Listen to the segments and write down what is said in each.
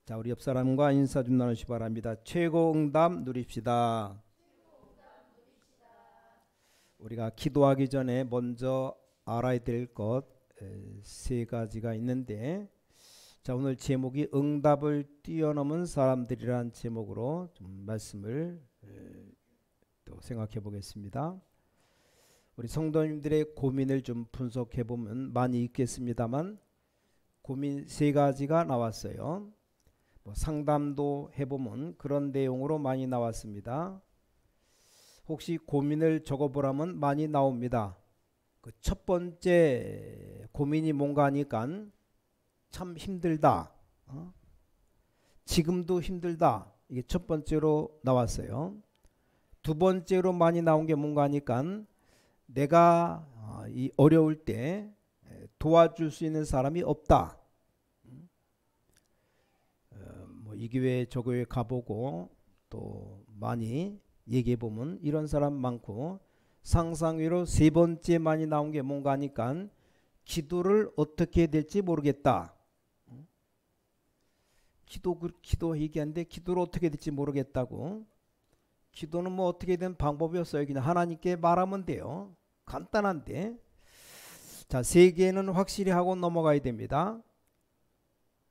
자, 우리 옆 사람과 인사 좀 나누시 바랍니다. 최고 응답 누립시다. 우리가 기도하기 전에 먼저 알아야 될 것 세 가지가 있는데, 자, 오늘 제목이 응답을 뛰어넘은 사람들이란 제목으로 좀 말씀을 또 생각해 보겠습니다. 우리 성도님들의 고민을 좀 분석해 보면 많이 있겠습니다만 고민 세 가지가 나왔어요. 상담도 해보면 그런 내용으로 많이 나왔습니다. 혹시 고민을 적어보라면 많이 나옵니다. 그 첫 번째 고민이 뭔가 하니까 참 힘들다. 지금도 힘들다. 이게 첫 번째로 나왔어요. 두 번째로 많이 나온 게 뭔가 하니까 내가 이 어려울 때 도와줄 수 있는 사람이 없다. 이 교회 저 교회 가보고 또 많이 얘기해보면 이런 사람 많고, 상상외로 세 번째 많이 나온 게 뭔가 하니까 기도를 어떻게 해야 될지 모르겠다. 기도 얘기하는데 기도를 어떻게 해야 될지 모르겠다고. 기도는 뭐 어떻게 된 방법이 없어요. 그냥 하나님께 말하면 돼요. 간단한데. 자, 세 개는 확실히 하고 넘어가야 됩니다.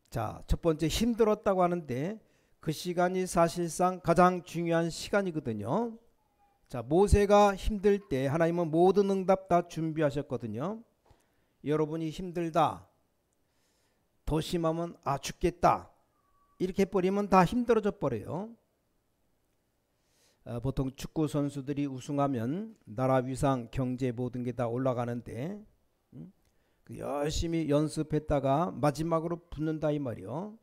자, 첫 번째 힘들었다고 하는데 그 시간이 사실상 가장 중요한 시간이거든요. 자, 모세가 힘들 때 하나님은 모든 응답 다 준비하셨거든요. 여러분이 힘들다, 더 심하면 죽겠다 이렇게 해버리면 다 힘들어져 버려요. 보통 축구 선수들이 우승하면 나라 위상, 경제 모든 게 다 올라가는데 열심히 연습했다가 마지막으로 붙는다 이 말이요.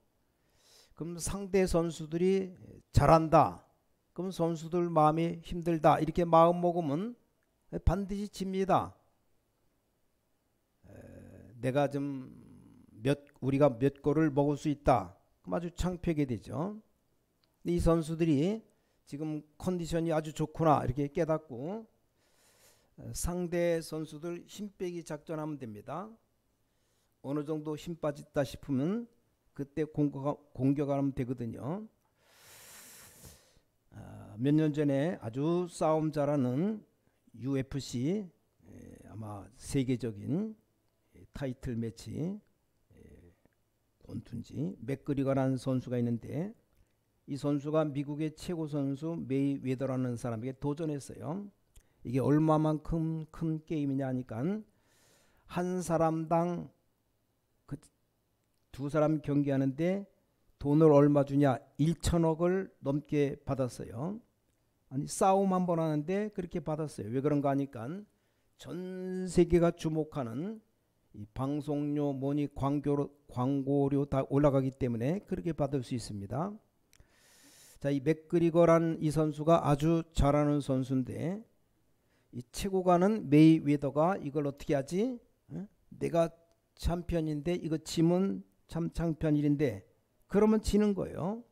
그럼 상대 선수들이 잘한다, 그럼 선수들 마음이 힘들다 이렇게 마음 먹으면 반드시 집니다. 내가 우리가 몇 골을 먹을 수 있다, 그럼 아주 창피하게 되죠. 이 선수들이 지금 컨디션이 아주 좋구나 이렇게 깨닫고 상대 선수들 힘 빼기 작전하면 됩니다. 어느 정도 힘 빠졌다 싶으면 그때 공격하면 되거든요. 몇 년 전에 아주 싸움 잘하는 UFC, 아마 세계적인 타이틀 매치 원투인지 맥그리거라는 선수가 있는데, 이 선수가 미국의 최고 선수 메이웨더라는 사람에게 도전했어요. 이게 얼마만큼 큰 게임이냐 하니까 한 사람당 두 사람 경기하는데 돈을 얼마 주냐, 1천억을 넘게 받았어요. 아니, 싸움 한 번 하는데 그렇게 받았어요. 왜 그런가 하니까 전 세계가 주목하는 이 방송료 뭐니 광고료 다 올라가기 때문에 그렇게 받을 수 있습니다. 자, 이 맥그리거란 이 선수가 아주 잘하는 선수인데 이 최고가는 메이웨더가 이걸 어떻게 하지? 내가 챔피언인데 이거 지면 참 창피한일인데, 그러면 지는 거예요.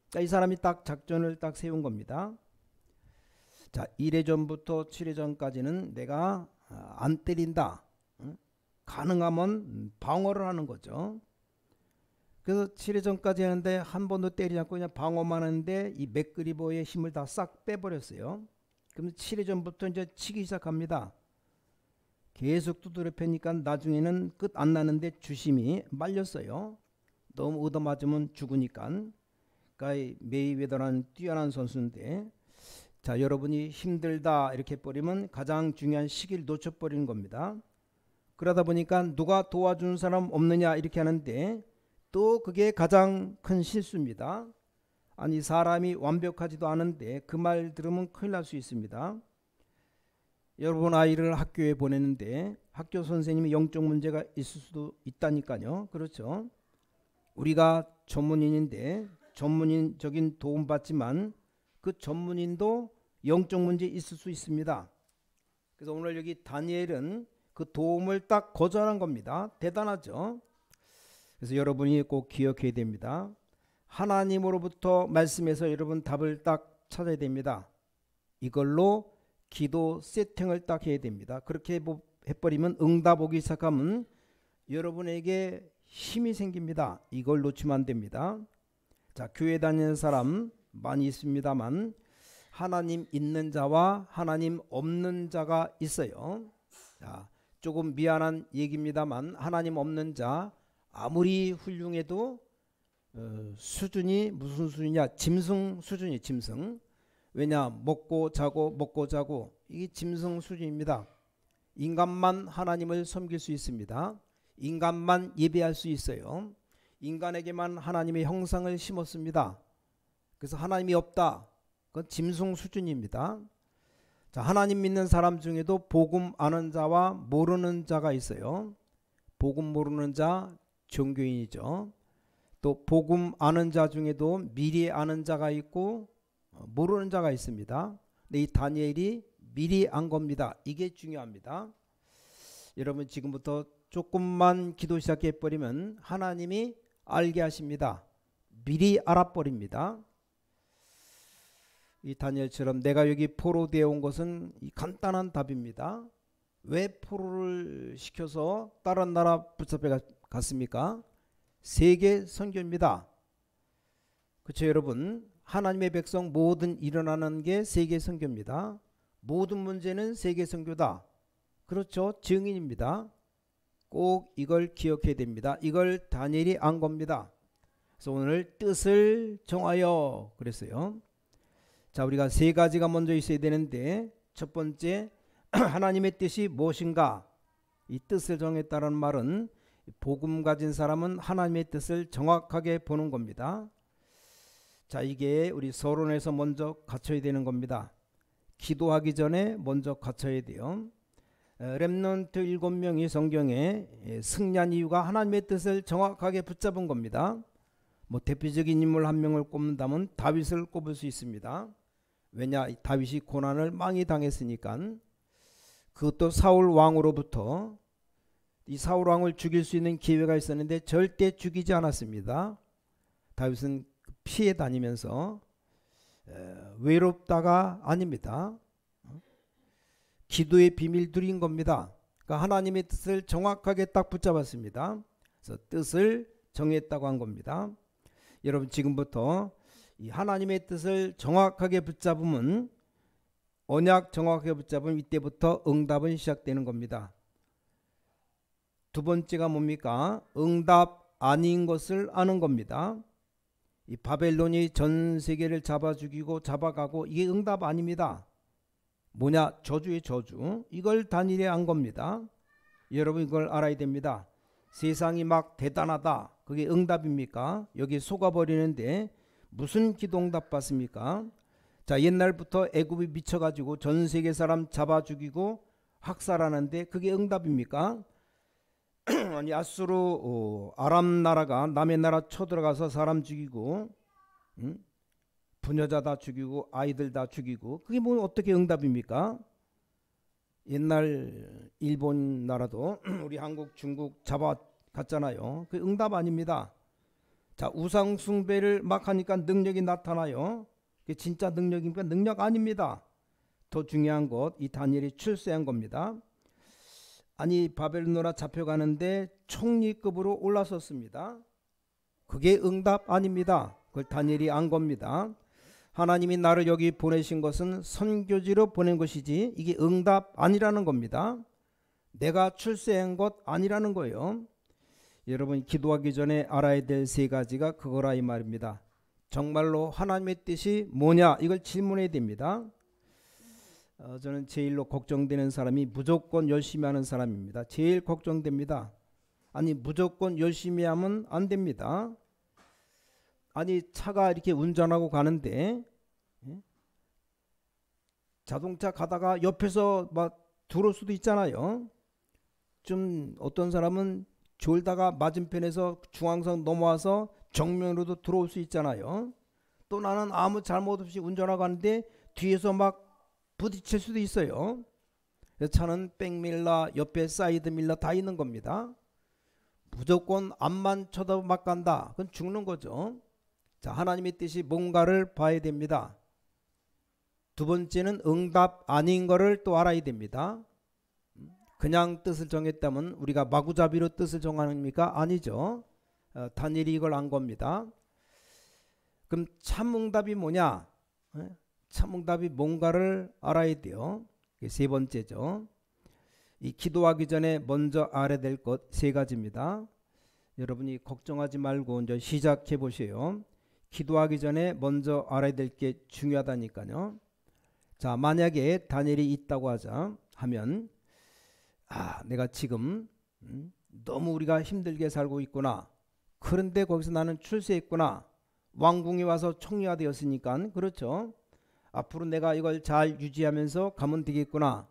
자, 이 사람이 딱 작전을 딱 세운 겁니다. 자, 1회전부터 7회전까지는 내가 안 때린다. 가능하면 방어를 하는 거죠. 그래서 7회전까지 하는데 한 번도 때리지 않고 그냥 방어만 하는데 이 맥그리거의 힘을 다 싹 빼버렸어요. 그럼 7회전부터 이제 치기 시작합니다. 계속 두드려 패니까 나중에는 끝 안 나는데 주심이 말렸어요. 너무 얻어맞으면 죽으니까. 그러니까 메이웨더라는 뛰어난 선수인데, 자, 여러분이 힘들다 이렇게 버리면 가장 중요한 시기를 놓쳐버리는 겁니다. 그러다 보니까 누가 도와주는 사람 없느냐 이렇게 하는데 또 그게 가장 큰 실수입니다. 아니, 사람이 완벽하지도 않은데 그 말 들으면 큰일 날 수 있습니다. 여러분 아이를 학교에 보내는데 학교 선생님이 영적 문제가 있을 수도 있다니까요. 그렇죠? 우리가 전문인인데 전문인적인 도움 받지만 그 전문인도 영적 문제 있을 수 있습니다. 그래서 오늘 여기 다니엘은 그 도움을 딱 거절한 겁니다. 대단하죠? 그래서 여러분이 꼭 기억해야 됩니다. 하나님으로부터 말씀해서 여러분 답을 딱 찾아야 됩니다. 이걸로 기도 세팅을 딱 해야 됩니다. 그렇게 해버리면 응답 오기 시작하면 여러분에게 힘이 생깁니다. 이걸 놓치면 안 됩니다. 자, 교회 다니는 사람 많이 있습니다만 하나님 있는 자와 하나님 없는 자가 있어요. 자, 조금 미안한 얘기입니다만 하나님 없는 자 아무리 훌륭해도 수준이 무슨 수준이냐? 짐승 수준이 짐승. 왜냐? 먹고 자고 이게 짐승 수준입니다. 인간만 하나님을 섬길 수 있습니다. 인간만 예배할 수 있어요. 인간에게만 하나님의 형상을 심었습니다. 그래서 하나님이 없다. 그건 짐승 수준입니다. 자, 하나님 믿는 사람 중에도 복음 아는 자와 모르는 자가 있어요. 복음 모르는 자 종교인이죠. 또 복음 아는 자 중에도 미리 아는 자가 있고 모르는 자가 있습니다. 근데 이 다니엘이 미리 안 겁니다. 이게 중요합니다. 여러분 지금부터 조금만 기도 시작해버리면 하나님이 알게 하십니다. 미리 알아버립니다. 이 다니엘처럼 내가 여기 포로되어 온 것은 이 간단한 답입니다. 왜 포로를 시켜서 다른 나라 붙잡혀 갔습니까? 세계 선교입니다. 그렇죠 여러분? 하나님의 백성 모든 일어나는 게 세계 선교입니다. 모든 문제는 세계 선교다. 그렇죠? 증인입니다. 꼭 이걸 기억해야 됩니다. 이걸 다니엘이 안 겁니다. 그래서 오늘 뜻을 정하여 그랬어요. 자, 우리가 세 가지가 먼저 있어야 되는데 첫 번째 하나님의 뜻이 무엇인가? 이 뜻을 정했다는 말은 복음 가진 사람은 하나님의 뜻을 정확하게 보는 겁니다. 자, 이게 우리 서론에서 먼저 갖춰야 되는 겁니다. 기도하기 전에 먼저 갖춰야 돼요. 렘넌트 7명이 성경에 승리한 이유가 하나님의 뜻을 정확하게 붙잡은 겁니다. 뭐 대표적인 인물 한 명을 꼽는다면 다윗을 꼽을 수 있습니다. 왜냐? 다윗이 고난을 많이 당했으니까. 그것도 사울 왕으로부터 이 사울 왕을 죽일 수 있는 기회가 있었는데 절대 죽이지 않았습니다. 다윗은 피해 다니면서 외롭다가 아닙니다. 기도의 비밀 누린 겁니다. 그러니까 하나님의 뜻을 정확하게 딱 붙잡았습니다. 그래서 뜻을 정했다고 한 겁니다. 여러분 지금부터 이 하나님의 뜻을 정확하게 붙잡으면 언약 정확하게 붙잡으면 이때부터 응답은 시작되는 겁니다. 두 번째가 뭡니까? 응답 아닌 것을 아는 겁니다. 이 바벨론이 전 세계를 잡아 죽이고 잡아가고 이게 응답 아닙니다. 뭐냐? 저주의 저주. 이걸 다니엘이 안 겁니다. 여러분 이걸 알아야 됩니다. 세상이 막 대단하다. 그게 응답입니까? 여기 속아버리는데 무슨 기도 응답 받습니까? 자, 옛날부터 애굽이 미쳐가지고 전 세계 사람 잡아 죽이고 학살하는데 그게 응답입니까? 아니 아수르 아람 나라가 남의 나라 쳐들어가서 사람 죽이고 부녀자 다 죽이고 아이들 다 죽이고 그게 뭐 어떻게 응답입니까? 옛날 일본 나라도 우리 한국 중국 잡아갔잖아요. 그 응답 아닙니다. 자, 우상 숭배를 막 하니까 능력이 나타나요. 그게 진짜 능력입니까? 능력 아닙니다. 더 중요한 것 이 다니엘이 출세한 겁니다. 아니 바벨론 나라 잡혀가는데 총리급으로 올라섰습니다. 그게 응답 아닙니다. 그걸 다니엘이 안 겁니다. 하나님이 나를 여기 보내신 것은 선교지로 보낸 것이지 이게 응답 아니라는 겁니다. 내가 출세한 것 아니라는 거예요. 여러분 기도하기 전에 알아야 될 세 가지가 그거라 이 말입니다. 정말로 하나님의 뜻이 뭐냐 이걸 질문해야 됩니다. 저는 제일로 걱정되는 사람이 무조건 열심히 하는 사람입니다. 제일 걱정됩니다. 아니 무조건 열심히 하면 안 됩니다. 아니 차가 이렇게 운전하고 가는데 자동차 가다가 옆에서 막 들어올 수도 있잖아요. 좀 어떤 사람은 졸다가 맞은편에서 중앙선 넘어와서 정면으로도 들어올 수 있잖아요. 또 나는 아무 잘못 없이 운전하고 가는데 뒤에서 막 부딪힐 수도 있어요. 그래서 차는 백밀러 옆에 사이드밀러 다 있는 겁니다. 무조건 앞만 쳐다보고 막 간다. 그건 죽는 거죠. 자, 하나님의 뜻이 뭔가를 봐야 됩니다. 두 번째는 응답 아닌 거를 또 알아야 됩니다. 그냥 뜻을 정했다면 우리가 마구잡이로 뜻을 정합니까? 아니죠. 다니엘이 이걸 안 겁니다. 그럼 참응답이 뭐냐? 참응답이 뭔가를 알아야 돼요. 세 번째죠. 이 기도하기 전에 먼저 알아야 될 것 세 가지입니다. 여러분이 걱정하지 말고 이제 시작해 보세요. 기도하기 전에 먼저 알아야 될 게 중요하다니까요. 자, 만약에 다니엘이 있다고 하면 내가 지금 너무 우리가 힘들게 살고 있구나. 그런데 거기서 나는 출세했구나. 왕궁에 와서 총리가 되었으니까 그렇죠. 앞으로 내가 이걸 잘 유지하면서 가면 되겠구나.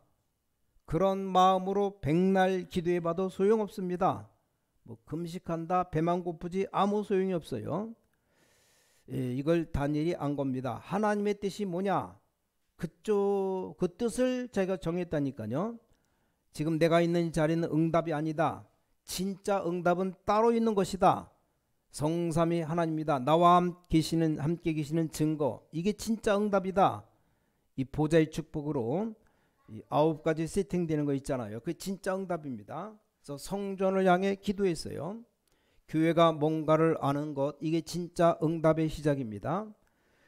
그런 마음으로 백날 기도해봐도 소용없습니다. 뭐 금식한다 배만 고프지 아무 소용이 없어요. 이걸 다니엘이 안 겁니다. 하나님의 뜻이 뭐냐? 그 뜻을 자기가 정했다니까요. 지금 내가 있는 이 자리는 응답이 아니다. 진짜 응답은 따로 있는 것이다. 성삼위 하나님이다. 나와 함께 계시는 증거. 이게 진짜 응답이다. 이 보좌의 축복으로 이 9가지 세팅되는 거 있잖아요. 그게 진짜 응답입니다. 그래서 성전을 향해 기도했어요. 교회가 뭔가를 아는 것, 이게 진짜 응답의 시작입니다.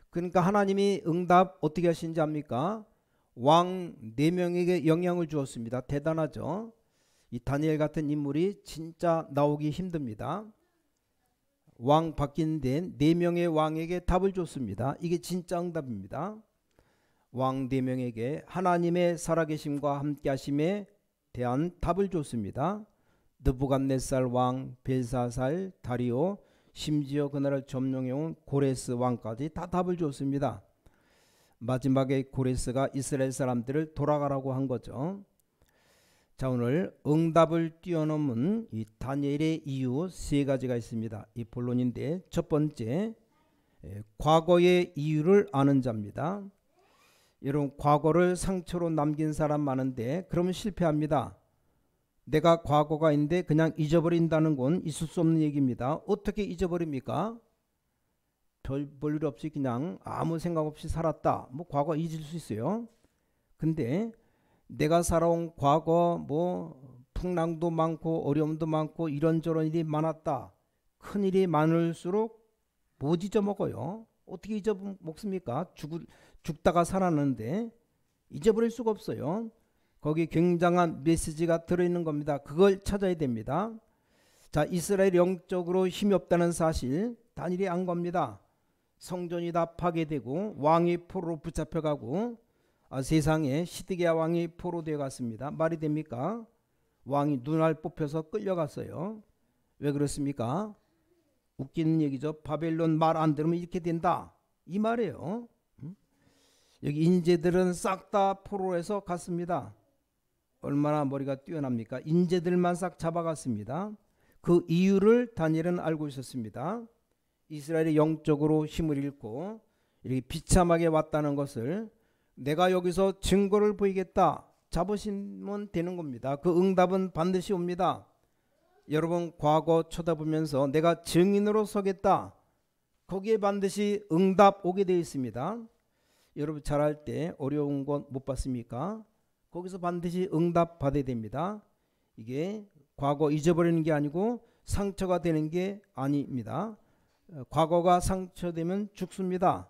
그러니까 하나님이 응답 어떻게 하시는지 압니까? 왕 4명에게 영향을 주었습니다. 대단하죠. 이 다니엘 같은 인물이 진짜 나오기 힘듭니다. 왕 바뀌는데 4명의 왕에게 답을 줬습니다. 이게 진짜 응답입니다. 왕 4명에게 하나님의 살아계심과 함께하심에 대한 답을 줬습니다. 느부갓네살 왕, 벨사살, 다리오, 심지어 그날을 점령해온 고레스 왕까지 다 답을 줬습니다. 마지막에 고레스가 이스라엘 사람들을 돌아가라고 한 거죠. 자, 오늘 응답을 뛰어넘은 이 다니엘의 이유 3가지가 있습니다. 이 본론인데 첫 번째, 과거의 이유를 아는 자입니다. 여러분, 과거를 상처로 남긴 사람 많은데 그러면 실패합니다. 내가 과거가 있는데 그냥 잊어버린다는 건 있을 수 없는 얘기입니다. 어떻게 잊어버립니까? 별볼 일 없이 그냥 아무 생각 없이 살았다. 뭐 과거 잊을 수 있어요. 근데 내가 살아온 과거 풍랑도 많고 어려움도 많고 이런저런 일이 많았다. 큰 일이 많을수록 못 잊어먹어요. 어떻게 잊어먹습니까? 죽다가 살았는데 잊어버릴 수가 없어요. 거기 굉장한 메시지가 들어있는 겁니다. 그걸 찾아야 됩니다. 자, 이스라엘 영적으로 힘이 없다는 사실 다니엘이 안 겁니다. 성전이 다 파괴되고 왕이 포로로 붙잡혀가고 세상에 시드기야 왕이 포로되어 갔습니다. 말이 됩니까? 왕이 눈알 뽑혀서 끌려갔어요. 왜 그렇습니까? 웃기는 얘기죠. 바벨론 말 안 들으면 이렇게 된다. 이 말이에요. 여기 인재들은 싹 다 포로에서 갔습니다. 얼마나 머리가 뛰어납니까? 인재들만 싹 잡아갔습니다. 그 이유를 다니엘은 알고 있었습니다. 이스라엘이 영적으로 힘을 잃고 이렇게 비참하게 왔다는 것을 내가 여기서 증거를 보이겠다. 잡으시면 되는 겁니다. 그 응답은 반드시 옵니다. 여러분, 과거 쳐다보면서 내가 증인으로 서겠다. 거기에 반드시 응답 오게 되어 있습니다. 여러분, 잘할 때 어려운 것 못 봤습니까? 거기서 반드시 응답 받아야 됩니다. 이게 과거 잊어버리는 게 아니고 상처가 되는 게 아닙니다. 과거가 상처되면 죽습니다.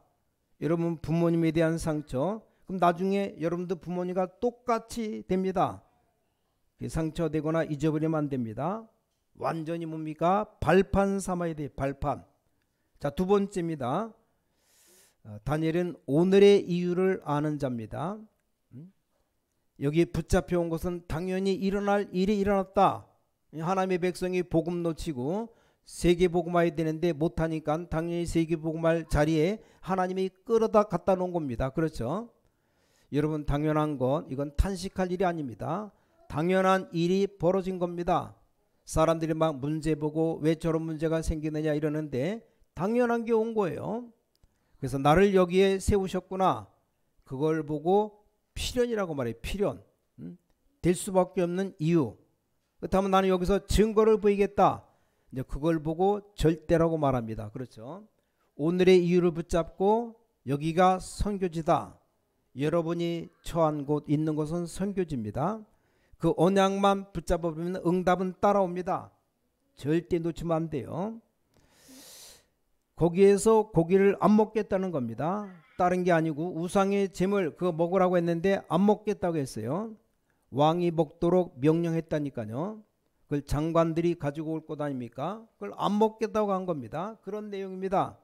여러분, 부모님에 대한 상처, 그럼 나중에 여러분도 부모님과 똑같이 됩니다. 상처되거나 잊어버리면 안 됩니다. 완전히 뭡니까? 발판 삼아야 돼요. 발판. 자, 2번째입니다. 다니엘은 오늘의 이유를 아는 자입니다. 여기 붙잡혀온 것은 당연히 일어날 일이 일어났다. 하나님의 백성이 복음 놓치고 세계복음화해야 되는데 못하니까 당연히 세계복음할 자리에 하나님이 끌어다 갖다 놓은 겁니다. 그렇죠? 여러분, 당연한 것, 이건 탄식할 일이 아닙니다. 당연한 일이 벌어진 겁니다. 사람들이 막 문제 보고 왜 저런 문제가 생기느냐 이러는데 당연한 게 온 거예요. 그래서 나를 여기에 세우셨구나. 그걸 보고 필연이라고 말해요. 필연. 될 수밖에 없는 이유. 그렇다면 나는 여기서 증거를 보이겠다. 이제 그걸 보고 절대라고 말합니다. 그렇죠? 오늘의 이유를 붙잡고 여기가 선교지다. 여러분이 처한 곳 있는 곳은 선교지입니다. 그 언약만 붙잡아보면 응답은 따라옵니다. 절대 놓치면 안 돼요. 거기에서 고기를 안 먹겠다는 겁니다. 다른 게 아니고 우상의 제물 그거 먹으라고 했는데 안 먹겠다고 했어요. 왕이 먹도록 명령했다니까요. 그걸 장관들이 가지고 올 것 아닙니까? 그걸 안 먹겠다고 한 겁니다. 그런 내용입니다.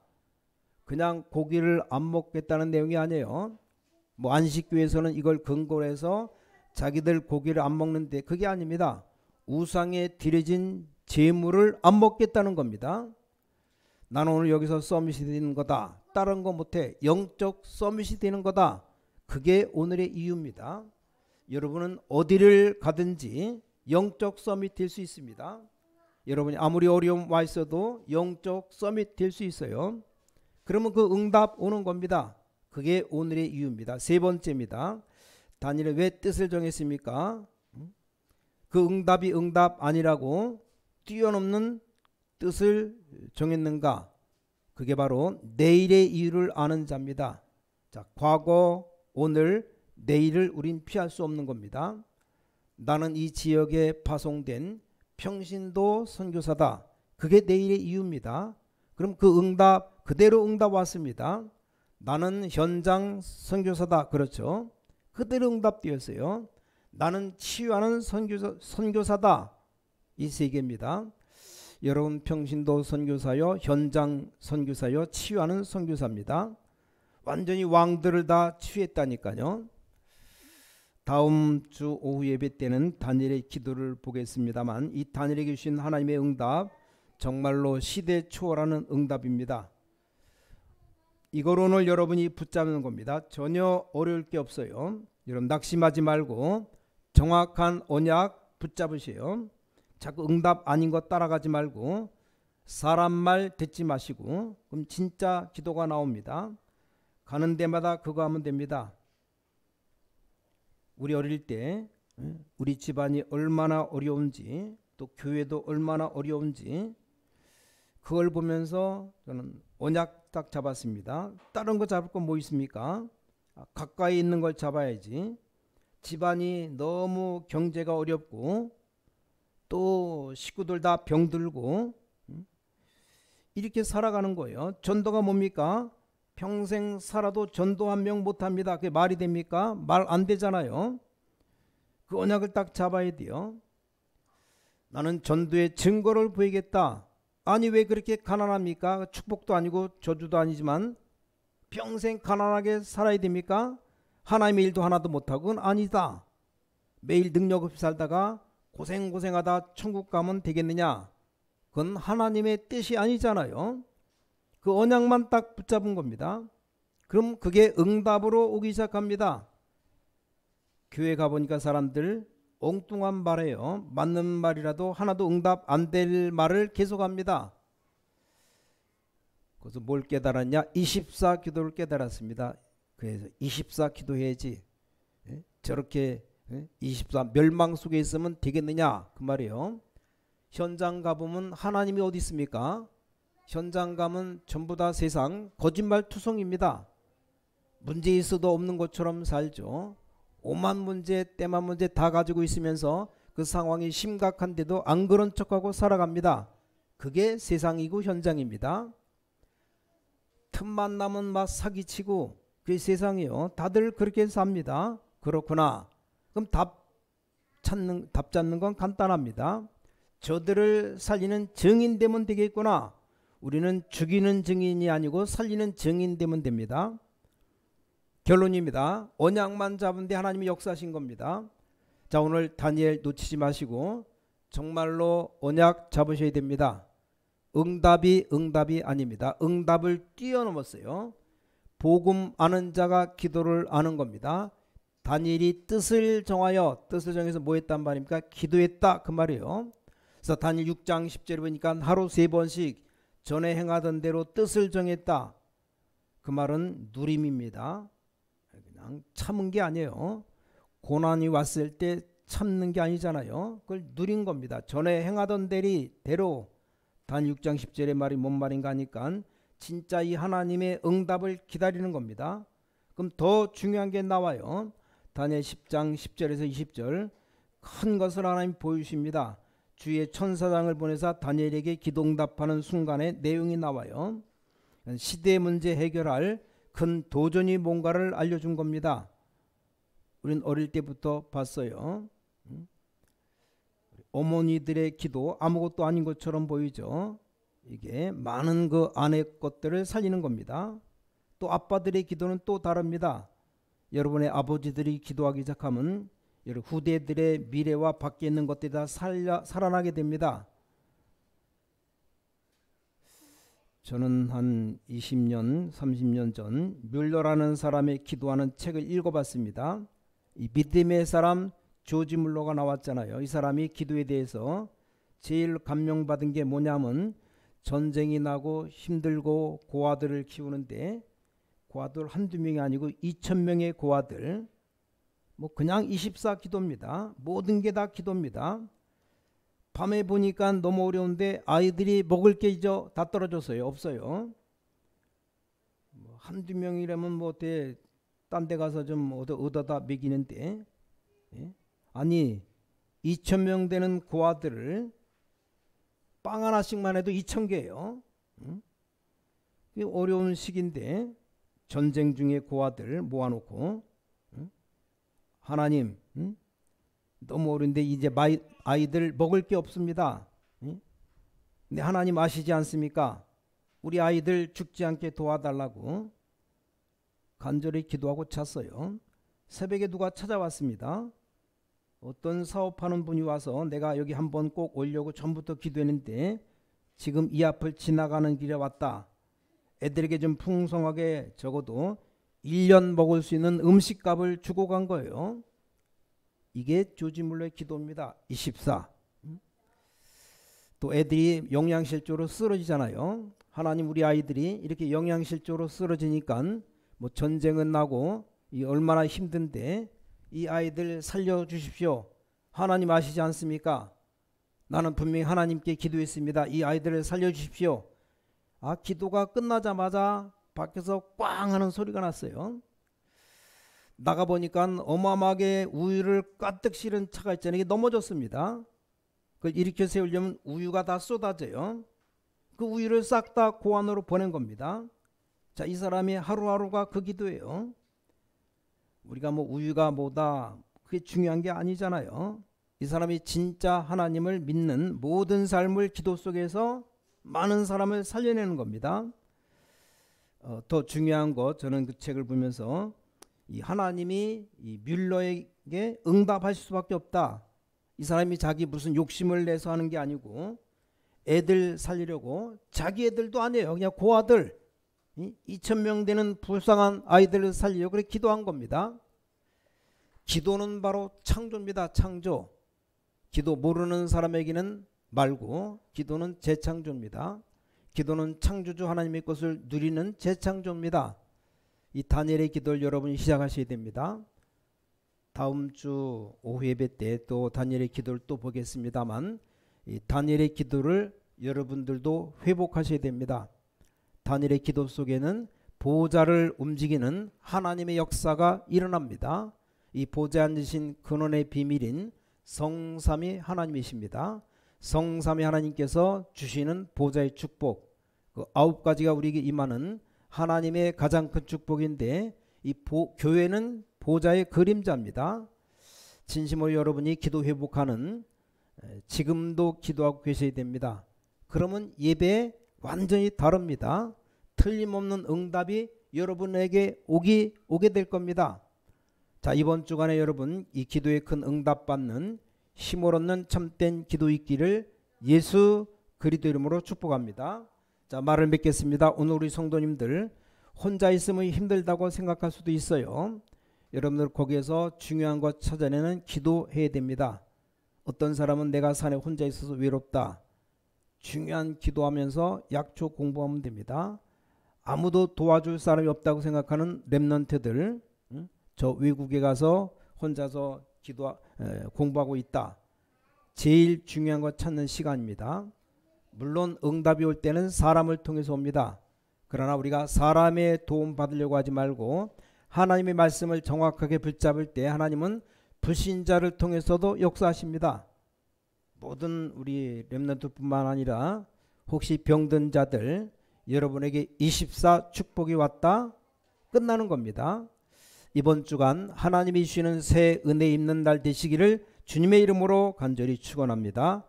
그냥 고기를 안 먹겠다는 내용이 아니에요. 뭐 안식교에서는 이걸 근거로 해서 자기들 고기를 안 먹는데 그게 아닙니다. 우상에 드려진 제물을 안 먹겠다는 겁니다. 나는 오늘 여기서 서밋이 되는 거다. 다른 거 못해. 영적 서밋이 되는 거다. 그게 오늘의 이유입니다. 여러분은 어디를 가든지 영적 서밋 될 수 있습니다. 여러분이 아무리 어려움 와 있어도 영적 서밋 될 수 있어요. 그러면 그 응답 오는 겁니다. 그게 오늘의 이유입니다. 세 번째입니다. 다니엘이 왜 뜻을 정했습니까? 그 응답이 응답 아니라고 뛰어넘는 뜻을 정했는가? 그게 바로 내일의 이유를 아는 자입니다. 자, 과거, 오늘, 내일을 우린 피할 수 없는 겁니다. 나는 이 지역에 파송된 평신도 선교사다. 그게 내일의 이유입니다. 그럼 그 응답 그대로 응답 왔습니다. 나는 현장 선교사다. 그렇죠. 그대로 응답되었어요. 나는 치유하는 선교사다. 이 세 개입니다. 여러분 평신도 선교사요, 현장 선교사요, 치유하는 선교사입니다. 완전히 왕들을 다 치유했다니까요. 다음 주 오후 예배 때는 다니엘의 기도를 보겠습니다만 이 다니엘에게 주신 하나님의 응답 정말로 시대 초월하는 응답입니다. 이걸 오늘 여러분이 붙잡는 겁니다. 전혀 어려울 게 없어요. 여러분 낙심하지 말고 정확한 언약 붙잡으세요. 자꾸 응답 아닌 거 따라가지 말고 사람 말 듣지 마시고 그럼 진짜 기도가 나옵니다. 가는 데마다 그거 하면 됩니다. 우리 어릴 때 우리 집안이 얼마나 어려운지 또 교회도 얼마나 어려운지 그걸 보면서 저는 언약 딱 잡았습니다. 다른 거 잡을 건 뭐 있습니까? 가까이 있는 걸 잡아야지. 집안이 너무 경제가 어렵고 또 식구들 다 병들고 이렇게 살아가는 거예요. 전도가 뭡니까? 평생 살아도 전도 한 명 못합니다. 그게 말이 됩니까? 말 안 되잖아요. 그 언약을 딱 잡아야 돼요. 나는 전도의 증거를 보이겠다. 아니 왜 그렇게 가난합니까? 축복도 아니고 저주도 아니지만 평생 가난하게 살아야 됩니까? 하나님의 일도 하나도 못하고 그건 아니다. 매일 능력 없이 살다가 고생하다 천국 가면 되겠느냐? 그건 하나님의 뜻이 아니잖아요. 그 언약만 딱 붙잡은 겁니다. 그럼 그게 응답으로 오기 시작합니다. 교회 가보니까 사람들 엉뚱한 말이에요. 맞는 말이라도 하나도 응답 안 될 말을 계속합니다. 그래서 뭘 깨달았냐? 24 기도를 깨달았습니다. 그래서 24 기도해야지. 저렇게 24 멸망 속에 있으면 되겠느냐? 그 말이에요. 현장 가보면 하나님이 어디 있습니까? 현장 가면 전부 다 세상 거짓말 투성입니다. 문제 있어도 없는 것처럼 살죠. 오만 문제 때만 문제 다 가지고 있으면서 그 상황이 심각한데도 안 그런 척하고 살아갑니다. 그게 세상이고 현장입니다. 틈만 나면 막 사기치고 그게 세상이요. 다들 그렇게 삽니다. 그렇구나. 그럼 답 잡는 건 간단합니다. 저들을 살리는 증인 되면 되겠구나. 우리는 죽이는 증인이 아니고 살리는 증인 되면 됩니다. 결론입니다. 언약만 잡은 데 하나님이 역사하신 겁니다. 자, 오늘 다니엘 놓치지 마시고 정말로 언약 잡으셔야 됩니다. 응답이 아닙니다. 응답을 뛰어넘었어요. 복음 아는 자가 기도를 아는 겁니다. 다니엘이 뜻을 정해서 뭐 했단 말입니까? 기도했다 그 말이에요. 그래서 다니엘 6장 10절에 보니까 하루 3번씩 전에 행하던 대로 뜻을 정했다. 그 말은 누림입니다. 그냥 참은 게 아니에요. 고난이 왔을 때 참는 게 아니잖아요. 그걸 누린 겁니다. 전에 행하던 대로 다니엘 6장 10절의 말이 뭔 말인가 하니까 진짜 이 하나님의 응답을 기다리는 겁니다. 그럼 더 중요한 게 나와요. 다니엘 10장 10절에서 20절 큰 것을 하나님 보여주십니다. 주의 천사장을 보내사 다니엘에게 기도 응답하는 순간에 내용이 나와요. 시대 문제 해결할 큰 도전이 뭔가를 알려준 겁니다. 우린 어릴 때부터 봤어요. 어머니들의 기도 아무것도 아닌 것처럼 보이죠. 이게 많은 그 안의 것들을 살리는 겁니다. 또 아빠들의 기도는 또 다릅니다. 여러분의 아버지들이 기도하기 시작하면 여러분 후대들의 미래와 밖에 있는 것들이 다 살아나게 됩니다. 저는 한 20년, 30년 전 뮬러라는 사람의 기도하는 책을 읽어봤습니다. 이 믿음의 사람 조지 뮬러가 나왔잖아요. 이 사람이 기도에 대해서 제일 감명받은 게 뭐냐면 전쟁이 나고 힘들고 고아들을 키우는데 고아들 한두 명이 아니고 2,000명의 고아들, 뭐 그냥 24 기도입니다. 모든 게 다 기도입니다. 밤에 보니까 너무 어려운데 아이들이 먹을 게 이제 다 떨어졌어요. 없어요. 뭐 한두 명이라면 뭐 어때 딴 데 가서 좀 얻어다 먹이는데, 예? 아니 2,000명 되는 고아들을 빵 하나씩만 해도 2,000개예요. 어려운 시기인데 전쟁 중에 고아들 모아놓고, 하나님 너무 어려운데 이제 아이들 먹을 게 없습니다. 근데 하나님 아시지 않습니까? 우리 아이들 죽지 않게 도와달라고 간절히 기도하고 잤어요. 새벽에 누가 찾아왔습니다. 어떤 사업하는 분이 와서 내가 여기 한번 꼭 오려고 전부터 기도했는데 지금 이 앞을 지나가는 길에 왔다. 애들에게 좀 풍성하게 적어도 1년 먹을 수 있는 음식값을 주고 간 거예요. 이게 조지 뮬러의 기도입니다. 24. 또 애들이 영양실조로 쓰러지잖아요. 하나님 우리 아이들이 이렇게 영양실조로 쓰러지니까 뭐 전쟁은 나고 이 얼마나 힘든데 이 아이들 살려주십시오. 하나님 아시지 않습니까? 나는 분명히 하나님께 기도했습니다. 이 아이들을 살려주십시오. 기도가 끝나자마자 밖에서 꽝 하는 소리가 났어요. 나가보니까 어마어마하게 우유를 가득 실은 차가 있잖아요. 이게 넘어졌습니다. 그걸 일으켜 세우려면 우유가 다 쏟아져요. 그 우유를 싹 다 고안으로 보낸 겁니다. 자, 이 사람이 하루하루가 그 기도예요. 우리가 뭐 우유가 뭐다 그게 중요한 게 아니잖아요. 이 사람이 진짜 하나님을 믿는 모든 삶을 기도 속에서 많은 사람을 살려내는 겁니다. 더 중요한 것, 저는 그 책을 보면서 이 하나님이 이 뮬러에게 응답하실 수밖에 없다. 이 사람이 자기 무슨 욕심을 내서 하는 게 아니고 애들 살리려고, 자기 애들도 아니에요. 그냥 고아들 2,000명 되는 불쌍한 아이들을 살리려고 그렇게 기도한 겁니다. 기도는 바로 창조입니다. 창조. 기도 모르는 사람에게는 말고 기도는 재창조입니다. 기도는 창조주 하나님의 것을 누리는 재창조입니다. 이 다니엘의 기도를 여러분이 시작하셔야 됩니다. 다음 주 오후 예배 때 또 다니엘의 기도를 또 보겠습니다만, 이 다니엘의 기도를 여러분들도 회복하셔야 됩니다. 다니엘의 기도 속에는 보좌를 움직이는 하나님의 역사가 일어납니다. 이 보좌에 앉으신 근원의 비밀인 성삼위 하나님이십니다. 성삼위 하나님께서 주시는 보좌의 축복, 그 9가지가 우리에게 임하는 하나님의 가장 큰 축복인데, 이 교회는 보좌의 그림자입니다. 진심으로 여러분이 기도 회복하는, 지금도 기도하고 계셔야 됩니다. 그러면 예배 완전히 다릅니다. 틀림없는 응답이 여러분에게 오게 될 겁니다. 자, 이번 주간에 여러분 이 기도에 큰 응답 받는 힘을 얻는 참된 기도 있기를 예수 그리스도 이름으로 축복합니다. 자, 말을 맺겠습니다. 오늘 우리 성도님들 혼자 있으면 힘들다고 생각할 수도 있어요. 여러분들 거기에서 중요한 것 찾아내는 기도해야 됩니다. 어떤 사람은 내가 산에 혼자 있어서 외롭다. 중요한 기도하면서 약초 공부하면 됩니다. 아무도 도와줄 사람이 없다고 생각하는 렘넌트들, 저 외국에 가서 혼자서 공부하고 있다. 제일 중요한 것 찾는 시간입니다. 물론 응답이 올 때는 사람을 통해서 옵니다. 그러나 우리가 사람의 도움 받으려고 하지 말고 하나님의 말씀을 정확하게 붙잡을 때 하나님은 불신자를 통해서도 역사하십니다. 모든 우리 렘넌트뿐만 아니라 혹시 병든 자들, 여러분에게 24 축복이 왔다 끝나는 겁니다. 이번 주간 하나님이 주시는 새 은혜 입는 날 되시기를 주님의 이름으로 간절히 축원합니다.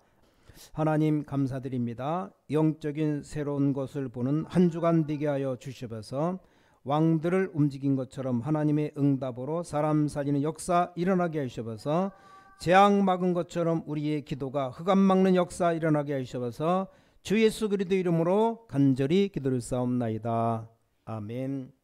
하나님 감사드립니다. 영적인 새로운 것을 보는 한 주간 되게 하여 주시옵소서. 왕들을 움직인 것처럼 하나님의 응답으로 사람 살리는 역사 일어나게 하시옵소서. 재앙 막은 것처럼 우리의 기도가 흑암 막는 역사 일어나게 하시옵소서. 주 예수 그리스도 이름으로 간절히 기도를 싸움나이다. 아멘.